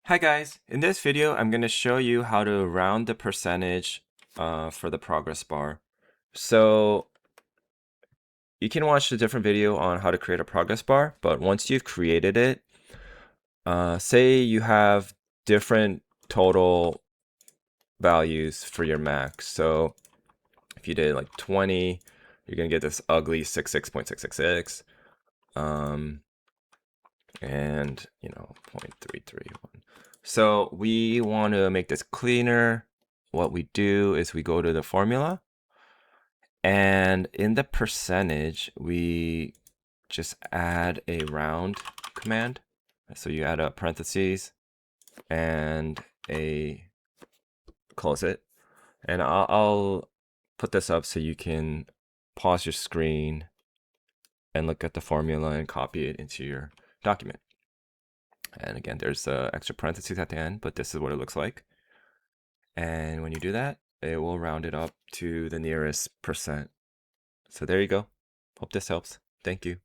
Hi guys, in this video I'm going to show you how to round the percentage for the progress bar. So you can watch a different video on how to create a progress bar, but once you've created it, say you have different total values for your max. So if you did like 20, you're going to get this ugly 66.666 and 0.331. So we want to make this cleaner. What we do is we go to the formula, and in the percentage we just add a round command. So you add a parentheses and a close it, and I'll put this up so you can pause your screen and look at the formula and copy it into your document. And again, there's extra parentheses at the end, but this is what it looks like. And when you do that, it will round it up to the nearest percent. So there you go. Hope this helps. Thank you.